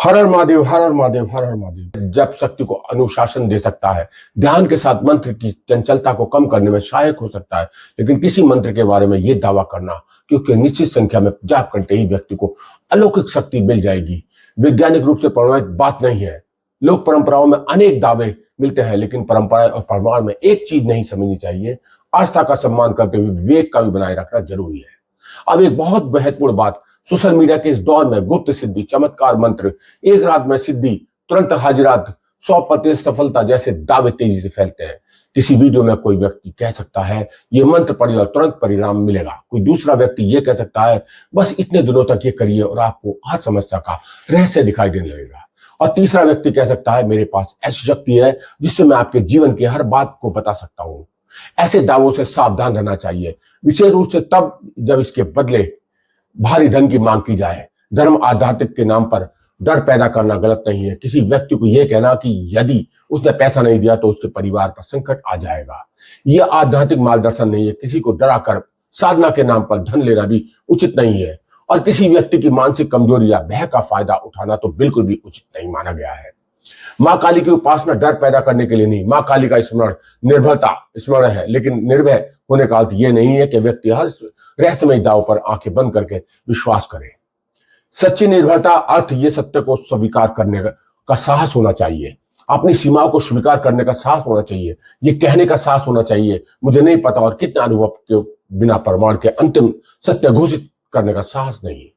हर हर महादेव, हर हर महादेव, हर हर महादेव। जब शक्ति को अनुशासन दे सकता है, ध्यान के साथ मंत्र की चंचलता को कम करने में सहायक हो सकता है, लेकिन किसी मंत्र के बारे में यह दावा करना कि उसके निश्चित संख्या में जाप करते ही व्यक्ति को अलौकिक शक्ति मिल जाएगी, वैज्ञानिक रूप से प्रमाणित बात नहीं है। लोक परंपराओं में अनेक दावे मिलते हैं, लेकिन परंपरा और प्रमाण में एक चीज नहीं समझनी चाहिए, आस्था का सम्मान करते हुए विवेक का भी बनाए रखना जरूरी है। अब एक बहुत महत्वपूर्ण बात, सोशल मीडिया के इस दौर में गुप्त सिद्धि, चमत्कार मंत्र, एक रात में सिद्धि, तुरंत हाजिरात, 100% सफलता जैसे दावे तेजी से फैलते हैं। किसी वीडियो में कोई व्यक्ति कह सकता है ये मंत्र पढ़िए और तुरंत परिणाम मिलेगा। कोई दूसरा व्यक्ति ये कह सकता है बस इतने दिनों तक ये करिए और आपको हर समस्या का रहस्य दिखाई देने लगेगा। और तीसरा व्यक्ति कह सकता है मेरे पास ऐसी शक्ति है जिससे मैं आपके जीवन की हर बात को बता सकता हूं। ऐसे दावों से सावधान रहना चाहिए, विशेष रूप से तब जब इसके बदले भारी धन की मांग की जाए। धर्म आध्यात्मिक के नाम पर डर पैदा करना गलत नहीं है। किसी व्यक्ति को यह कहना कि यदि उसने पैसा नहीं दिया तो उसके परिवार पर संकट आ जाएगा, यह आध्यात्मिक मार्गदर्शन नहीं है। किसी को डराकर साधना के नाम पर धन लेना भी उचित नहीं है, और किसी व्यक्ति की मानसिक कमजोरी या भय का फायदा उठाना तो बिल्कुल भी उचित नहीं माना गया है। मां काली की उपासना डर पैदा करने के लिए नहीं, मां काली का स्मरण निर्भरता स्मरण है, लेकिन निर्भय होने का अर्थ यह नहीं है कि व्यक्ति हर रहस्यमय दाव पर आंखें बंद करके विश्वास करे। सच्ची निर्भरता अर्थ ये सत्य को स्वीकार करने का साहस होना चाहिए, अपनी सीमाओं को स्वीकार करने का साहस होना चाहिए, ये कहने का साहस होना चाहिए मुझे नहीं पता और कितने अनुभव के बिना प्रमाण के अंतिम सत्य घोषित करने का साहस नहीं।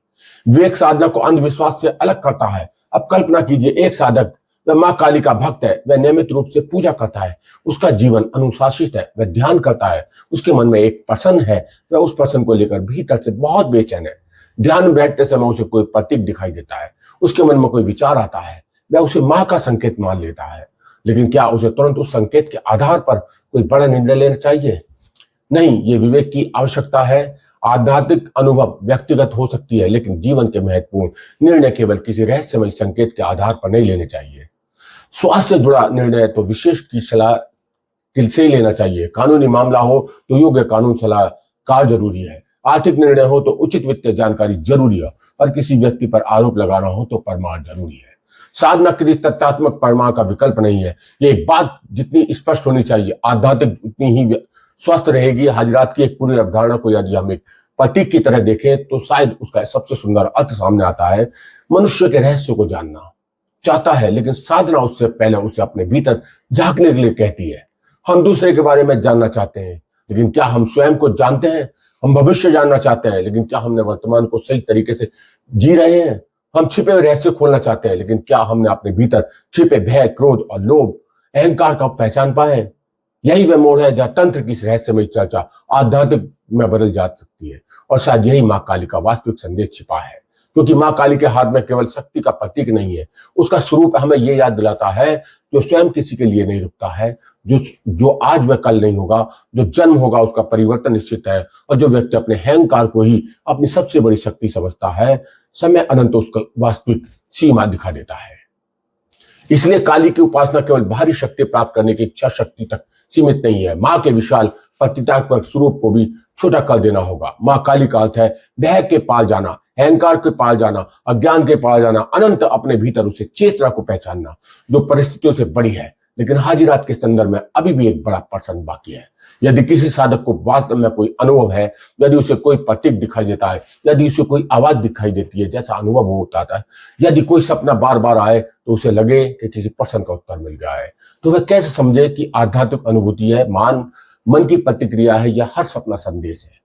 विवेक साधना को अंधविश्वास से अलग करता है। अब कल्पना कीजिए, एक साधक, वह मां काली का भक्त है, वह नियमित रूप से पूजा करता है, उसका जीवन अनुशासित है, वह ध्यान करता है, उसके मन में एक प्रश्न है, वह उस प्रश्न को लेकर भीतर से बहुत बेचैन है। ध्यान में बैठते समय उसे कोई प्रतीक दिखाई देता है, उसके मन में कोई विचार आता है, वह उसे मां का संकेत मान लेता है। लेकिन क्या उसे तुरंत उस संकेत के आधार पर कोई बड़ा निर्णय लेना चाहिए? नहीं, ये विवेक की आवश्यकता है। आध्यात्मिक अनुभव व्यक्तिगत हो सकती है, लेकिन जीवन के महत्वपूर्ण निर्णय केवल किसी रहस्यमय संकेत के आधार पर नहीं लेने चाहिए। स्वास्थ्य से जुड़ा निर्णय तो विशेष की सलाह से लेना चाहिए। कानूनी मामला हो तो योग्य कानून सलाहकार जरूरी है। आर्थिक निर्णय हो तो उचित वित्तीय जानकारी जरूरी है, और किसी व्यक्ति पर आरोप लगाना हो तो प्रमाण जरूरी है। साधना किसी तथ्यात्मक प्रमाण का विकल्प नहीं है। ये एक बात जितनी स्पष्ट होनी चाहिए, आध्यात्मिक उतनी ही स्वस्थ रहेगी। हाजिरात की एक पूरी अवधारणा को यदि हम एक प्रतीक की तरह देखें तो शायद उसका सबसे सुंदर अर्थ सामने आता है। मनुष्य के रहस्य को जानना चाहता है, लेकिन साधना उससे पहले उसे अपने भीतर झांकने के लिए कहती है। हम दूसरे के बारे में जानना चाहते हैं, लेकिन क्या हम स्वयं को जानते हैं? हम भविष्य जानना चाहते हैं, लेकिन क्या हमने वर्तमान को सही तरीके से जी रहे हैं? हम छिपे हुए रहस्य खोलना चाहते हैं, लेकिन क्या हमने अपने भीतर छिपे भय, क्रोध और लोभ, अहंकार का पहचान पाए? यही वह मोड़ है जहां तंत्र की रहस्यमय चर्चा आध्यात्मिक में बदल जा सकती है, और शायद यही मां काली का वास्तविक संदेश छिपा है। क्योंकि मां काली के हाथ में केवल शक्ति का प्रतीक नहीं है, उसका स्वरूप हमें यह याद दिलाता है जो स्वयं किसी के लिए नहीं रुकता है, जो आज वह कल नहीं होगा, जो जन्म होगा उसका परिवर्तन निश्चित है, और जो व्यक्ति अपने अहंकार को ही अपनी सबसे बड़ी शक्ति समझता है, समय अनंत उसको वास्तविक सीमा दिखा देता है। इसलिए काली की उपासना केवल बाहरी शक्ति प्राप्त करने की इच्छा शक्ति तक सीमित नहीं है। मां के विशाल प्रतीकात्मक स्वरूप को भी छोटा कर देना होगा। मां काली का अर्थ है भय के पार जाना, अहंकार के पार जाना, अज्ञान के पार जाना, अनंत अपने भीतर उसे चेतना को पहचानना जो परिस्थितियों से बड़ी है। लेकिन हाजिरात के संदर्भ में अभी भी एक बड़ा प्रश्न बाकी है। यदि किसी साधक को वास्तव में कोई अनुभव है, यदि उसे कोई प्रतीक दिखाई देता है, यदि उसे कोई आवाज दिखाई देती है जैसा अनुभव होता है, यदि कोई सपना बार बार आए तो उसे लगे कि किसी प्रश्न का उत्तर मिल गया है, तो वह कैसे समझे कि आध्यात्मिक अनुभूति है, मन की प्रतिक्रिया है या हर सपना संदेश है?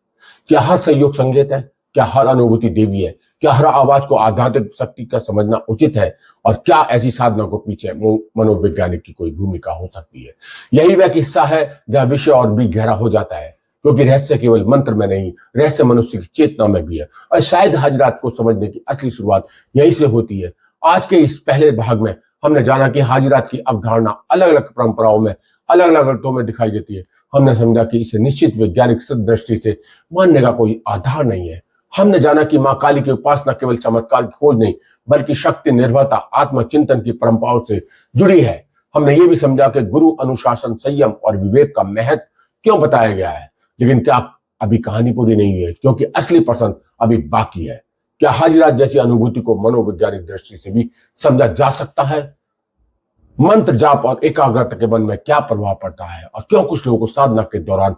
क्या हर संयोग संकेत है? क्या हर अनुभूति देवी है? क्या हर आवाज को आध्यात्मिक शक्ति का समझना उचित है? और क्या ऐसी साधना को पीछे मनोवैज्ञानिक की कोई भूमिका हो सकती है? यही वह हिस्सा है जहां विषय और भी गहरा हो जाता है, क्योंकि रहस्य केवल मंत्र में नहीं, रहस्य मनुष्य की चेतना में भी है। और शायद हाजिरात को समझने की असली शुरुआत यहीं से होती है। आज के इस पहले भाग में हमने जाना कि हाजिरात की अवधारणा अलग अलग परंपराओं में अलग अलग अर्थों में दिखाई देती है। हमने समझा कि इसे निश्चित वैज्ञानिक दृष्टि से मानने का कोई आधार नहीं है। हमने जाना कि मां काली की उपासना केवल चमत्कार की खोज नहीं, बल्कि शक्ति, निर्भरता, आत्मचिंतन की परंपराओं से जुड़ी है। हमने ये भी समझा कि गुरु, अनुशासन, संयम और विवेक का महत्व क्यों बताया गया है। लेकिन क्या अभी कहानी पूरी नहीं हुई है, क्योंकि असली प्रश्न अभी बाकी है। क्या हाजिरात जैसी अनुभूति को मनोवैज्ञानिक दृष्टि से भी समझा जा सकता है? मंत्र जाप और एकाग्रता के मन में क्या प्रभाव पड़ता है और क्यों कुछ लोगों को साधना के दौरान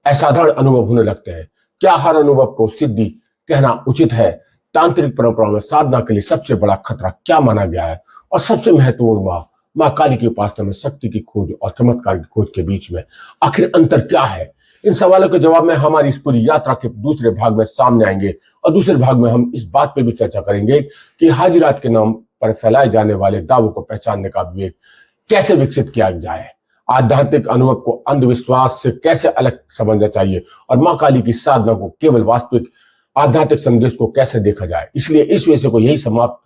असाधारण अनुभव होने लगते हैं? क्या हर अनुभव को सिद्धि कहना उचित है? तांत्रिक परंपराओं में साधना के लिए सबसे बड़ा खतरा क्या माना गया है? और सबसे महत्वपूर्ण मां काली की उपासना में शक्ति की खोज और चमत्कार की खोज के बीच में आखिर अंतर क्या है? इन सवालों के जवाब में हमारी इस पूरी यात्रा के दूसरे भाग में सामने आएंगे और दूसरे भाग में हम इस बात पे भी चर्चा करेंगे कि हाजिरात के नाम पर फैलाए जाने वाले दावों को पहचानने का विवेक कैसे विकसित किया जाए, आध्यात्मिक अनुभव को अंधविश्वास से कैसे अलग समझना चाहिए और मां काली की साधना को केवल वास्तविक आध्यात्मिक संदेश को कैसे देखा जाए। इसलिए इस विषय को यही समाप्त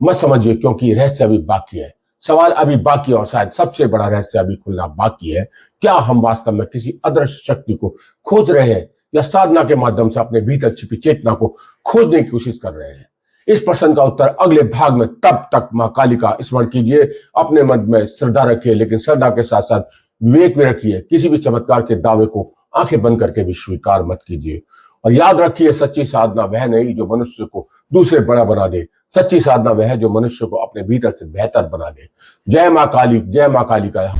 मत समझिए, क्योंकि रहस्य अभी बाकी है, सवाल अभी बाकी और शायद सबसे बड़ा रहस्य अभी खुलना बाकी है। क्या हम वास्तव में किसी अदृश्य शक्ति को खोज रहे हैं या साधना के माध्यम से अपने भीतर छिपी चेतना को खोजने की कोशिश कर रहे हैं? इस प्रश्न का उत्तर अगले भाग में। तब तक मां काली का स्मरण कीजिए, अपने मन में श्रद्धा रखिए, लेकिन श्रद्धा के साथ साथ विवेक भी रखिए। किसी भी चमत्कार के दावे को आंखें बंद करके भी स्वीकार मत कीजिए। और याद रखिए, सच्ची साधना वह नहीं जो मनुष्य को दूसरे बड़ा बना दे, सच्ची साधना वह है जो मनुष्य को अपने भीतर से बेहतर बना दे। जय मां काली, जय मां काली का।